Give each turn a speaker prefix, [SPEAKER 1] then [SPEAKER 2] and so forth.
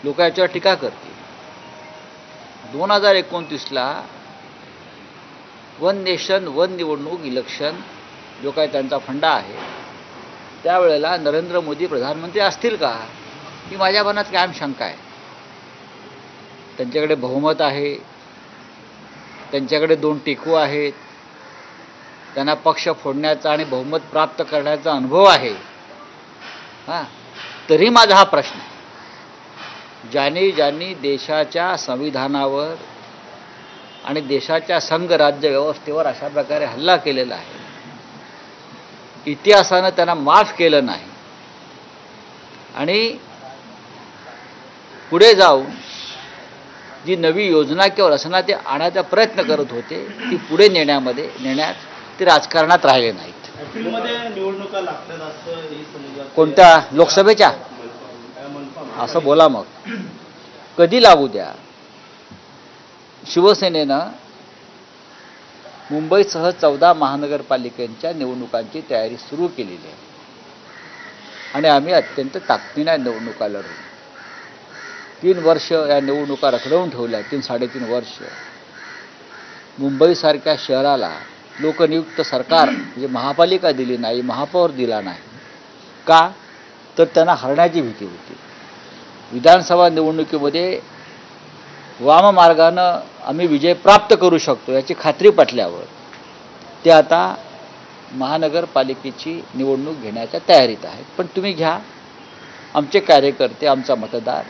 [SPEAKER 1] लोक याच्यावर टीका करतील. 2029ला वन नेशन वन निवडणूक इलेक्शन जो काही त्यांचा फंडा आहे, त्यावेळेला नरेंद्र मोदी प्रधानमंत्री असतील का, ही माझ्या मनात कायम शंका आहे. त्यांच्याकडे बहुमत आहे, त्यांच्याकडे 2 टेकू आहेत, त्यांना पक्ष फोडण्याचा आणि बहुमत प्राप्त करण्याचा अनुभव आहे. तरी माझा हा प्रश्न आहे, ज्यांनी देशाच्या संविधानावर आणि देशाच्या संघराज्य व्यवस्थेवर अशा प्रकारे हल्ला केलेला आहे, इतिहासानं त्यांना माफ केलं नाही आणि पुढे जाऊन जी नवी योजना किंवा रचना ते आणायचा प्रयत्न करत होते, ती पुढे नेण्यात ते राजकारणात राहिले नाहीत.
[SPEAKER 2] निवडणुका लागतात असं
[SPEAKER 1] कोणत्या लोकसभेच्या असं बोला मग, कधी लागू द्या. शिवसेनेनं मुंबईसह 14 महानगरपालिकांच्या निवडणुकांची तयारी सुरू केलेली आहे आणि आम्ही अत्यंत ताकदीने निवडणुका लढवू. 3 वर्ष या निवडणुका रखडवून ठेवल्या, 3-3.5 वर्ष. मुंबईसारख्या शहराला लोकनियुक्त सरकार म्हणजे महापालिका दिली नाही, महापौर दिला नाही. का? तर त्यांना हरण्याची भीती होती. विधानसभा निवडणुकीमध्ये वाममार्गानं आम्ही विजय प्राप्त करू शकतो याची खात्री पटल्यावर ते आता महानगरपालिकेची निवडणूक घेण्याच्या तयारीत आहेत. पण तुम्ही घ्या, आमचे कार्यकर्ते, आमचा मतदार